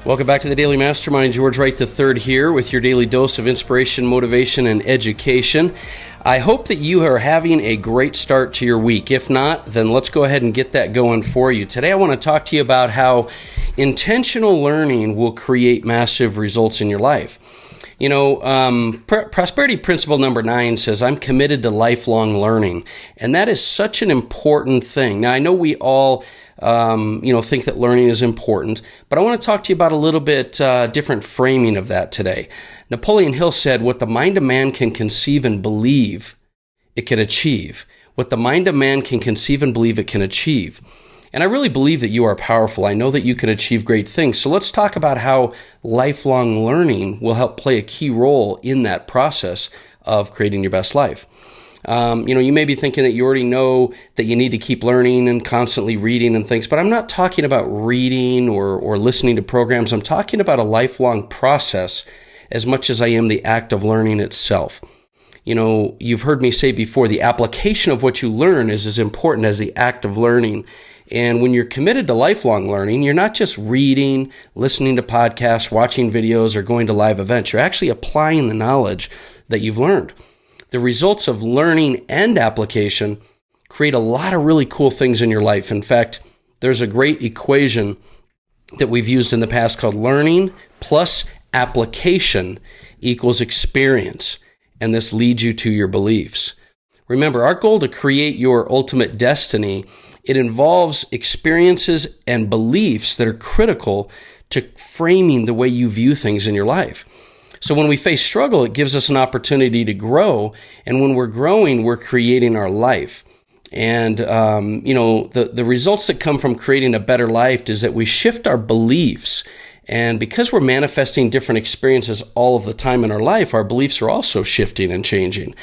Welcome back to the Daily Mastermind. George Wright III here with your daily dose of inspiration, motivation, and education. I hope that you are having a great start to your week. If not, then let's go ahead and get that going for you. Today I want to talk to you about how intentional learning will create massive results in your life. You know, prosperity principle number 9 says, I'm committed to lifelong learning. And that is such an important thing. Now, I know we all think that learning is important, but I want to talk to you about a little bit different framing of that today. Napoleon Hill said, what the mind of man can conceive and believe, it can achieve. What the mind of man can conceive and believe, it can achieve. And I really believe that you are powerful. I know that you can achieve great things. So let's talk about how lifelong learning will help play a key role in that process of creating your best life. You may be thinking that you already know that you need to keep learning and constantly reading and things, but I'm not talking about reading or listening to programs. I'm talking about a lifelong process as much as I am the act of learning itself. You know, you've heard me say before, the application of what you learn is as important as the act of learning. And when you're committed to lifelong learning, you're not just reading, listening to podcasts, watching videos, or going to live events. You're actually applying the knowledge that you've learned. The results of learning and application create a lot of really cool things in your life. In fact, there's a great equation that we've used in the past called learning plus application equals experience. And this leads you to your beliefs. Remember, our goal to create your ultimate destiny, it involves experiences and beliefs that are critical to framing the way you view things in your life. So when we face struggle, it gives us an opportunity to grow. And when we're growing, we're creating our life. And, the results that come from creating a better life is that we shift our beliefs. And because we're manifesting different experiences all of the time in our life, our beliefs are also shifting and changing.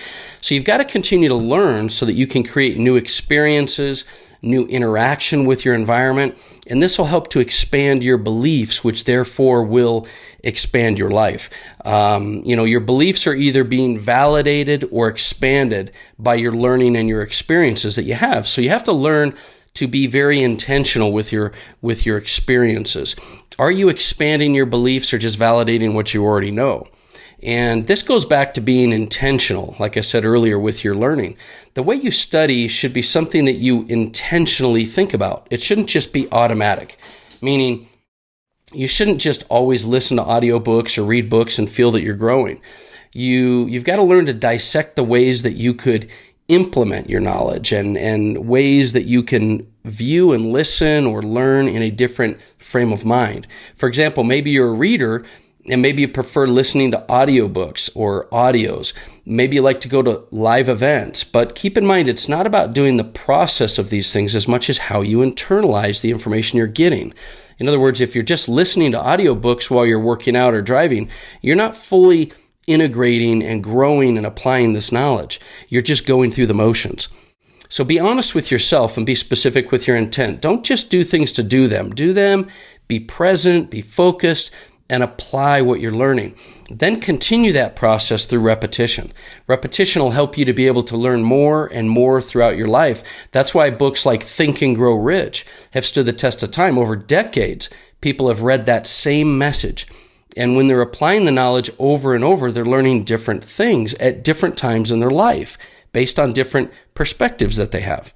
So you've got to continue to learn so that you can create new experiences, new interaction with your environment, and this will help to expand your beliefs, which therefore will expand your life. Your beliefs are either being validated or expanded by your learning and your experiences that you have. So you have to learn to be very intentional with your experiences. Are you expanding your beliefs or just validating what you already know? And this goes back to being intentional, like I said earlier, with your learning. The way you study should be something that you intentionally think about. It shouldn't just be automatic, meaning you shouldn't just always listen to audiobooks or read books and feel that you're growing. You've got to learn to dissect the ways that you could implement your knowledge and ways that you can view and listen or learn in a different frame of mind. For example, maybe you're a reader and maybe you prefer listening to audiobooks or audios. Maybe you like to go to live events, but keep in mind, it's not about doing the process of these things as much as how you internalize the information you're getting. In other words, if you're just listening to audiobooks while you're working out or driving, you're not fully integrating and growing and applying this knowledge. You're just going through the motions. So be honest with yourself and be specific with your intent. Don't just do things to do them. Do them, be present, be focused, and apply what you're learning. Then continue that process through repetition. Repetition will help you to be able to learn more and more throughout your life. That's why books like Think and Grow Rich have stood the test of time. Over decades, people have read that same message. And when they're applying the knowledge over and over, they're learning different things at different times in their life based on different perspectives that they have.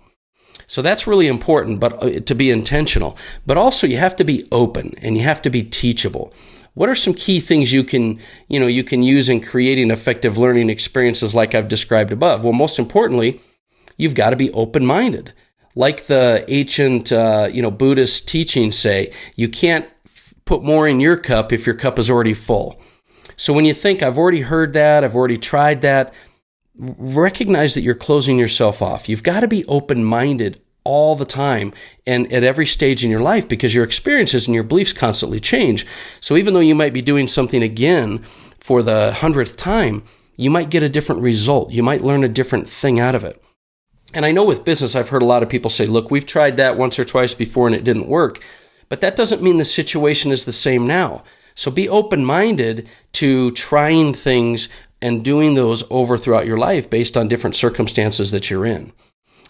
So that's really important, but to be intentional. But also you have to be open and you have to be teachable. What are some key things you can use in creating effective learning experiences like I've described above? Well, most importantly, you've got to be open-minded. Like the ancient, Buddhist teachings say, you can't put more in your cup if your cup is already full. So when you think, I've already heard that, I've already tried that, recognize that you're closing yourself off. You've got to be open-minded all the time and at every stage in your life because your experiences and your beliefs constantly change. So even though you might be doing something again for the 100th time, you might get a different result. You might learn a different thing out of it. And I know with business, I've heard a lot of people say, look, we've tried that once or twice before and it didn't work. But that doesn't mean the situation is the same now. So be open-minded to trying things and doing those over throughout your life based on different circumstances that you're in.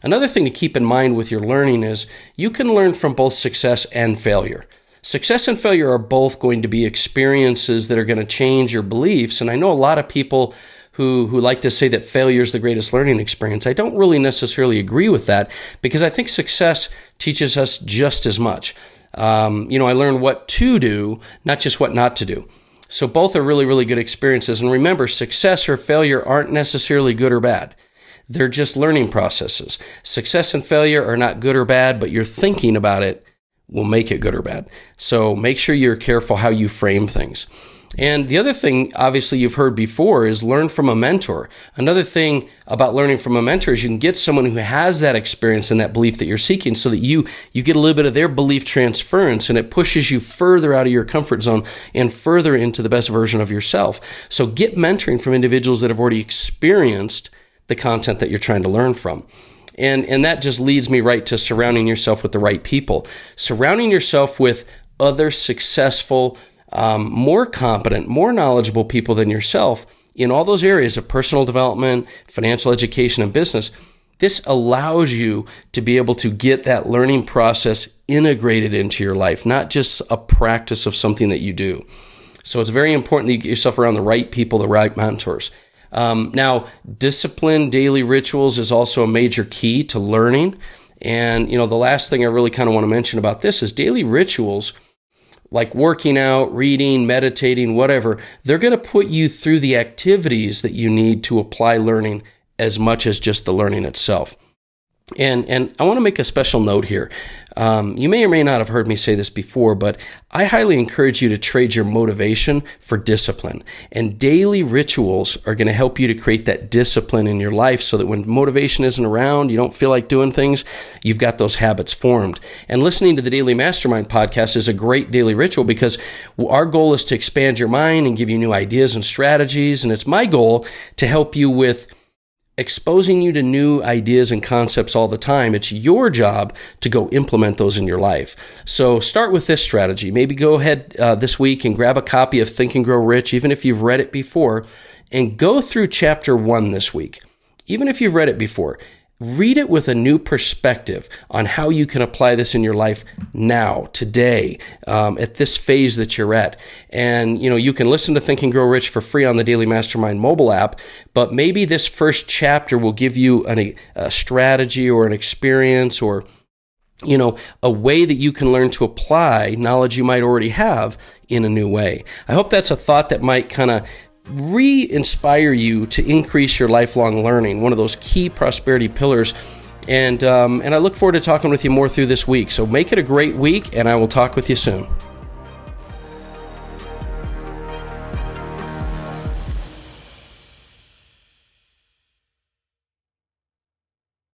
Another thing to keep in mind with your learning is you can learn from both success and failure. Success and failure are both going to be experiences that are going to change your beliefs. And I know a lot of people who like to say that failure is the greatest learning experience. I don't really necessarily agree with that, because I think success teaches us just as much. I learned what to do, not just what not to do. So both are really, really good experiences. And remember, success or failure aren't necessarily good or bad. They're just learning processes. Success and failure are not good or bad, but your thinking about it will make it good or bad. So make sure you're careful how you frame things. And the other thing, obviously, you've heard before is learn from a mentor. Another thing about learning from a mentor is you can get someone who has that experience and that belief that you're seeking, so that you get a little bit of their belief transference, and it pushes you further out of your comfort zone and further into the best version of yourself. So get mentoring from individuals that have already experienced the content that you're trying to learn from. And that just leads me right to surrounding yourself with the right people. Surrounding yourself with other successful, more competent, more knowledgeable people than yourself in all those areas of personal development, financial education, and business. This allows you to be able to get that learning process integrated into your life, not just a practice of something that you do. So it's very important that you get yourself around the right people, the right mentors. Now, discipline, daily rituals is also a major key to learning. And, the last thing I really kind of want to mention about this is daily rituals, like working out, reading, meditating, whatever, they're going to put you through the activities that you need to apply learning as much as just the learning itself. And I want to make a special note here. You may or may not have heard me say this before, but I highly encourage you to trade your motivation for discipline. And daily rituals are going to help you to create that discipline in your life, so that when motivation isn't around, you don't feel like doing things, you've got those habits formed. And listening to the Daily Mastermind podcast is a great daily ritual, because our goal is to expand your mind and give you new ideas and strategies. And it's my goal to help you with exposing you to new ideas and concepts all the time. It's your job to go implement those in your life. So start with this strategy. Maybe go ahead this week and grab a copy of Think and Grow Rich, even if you've read it before, and go through chapter 1 this week. Even if you've read it before, read it with a new perspective on how you can apply this in your life now, today, at this phase that you're at. And, you can listen to Think and Grow Rich for free on the Daily Mastermind mobile app, but maybe this first chapter will give you a strategy or an experience, or a way that you can learn to apply knowledge you might already have in a new way. I hope that's a thought that might kind of re-inspire you to increase your lifelong learning, one of those key prosperity pillars. And I look forward to talking with you more through this week. So make it a great week, and I will talk with you soon.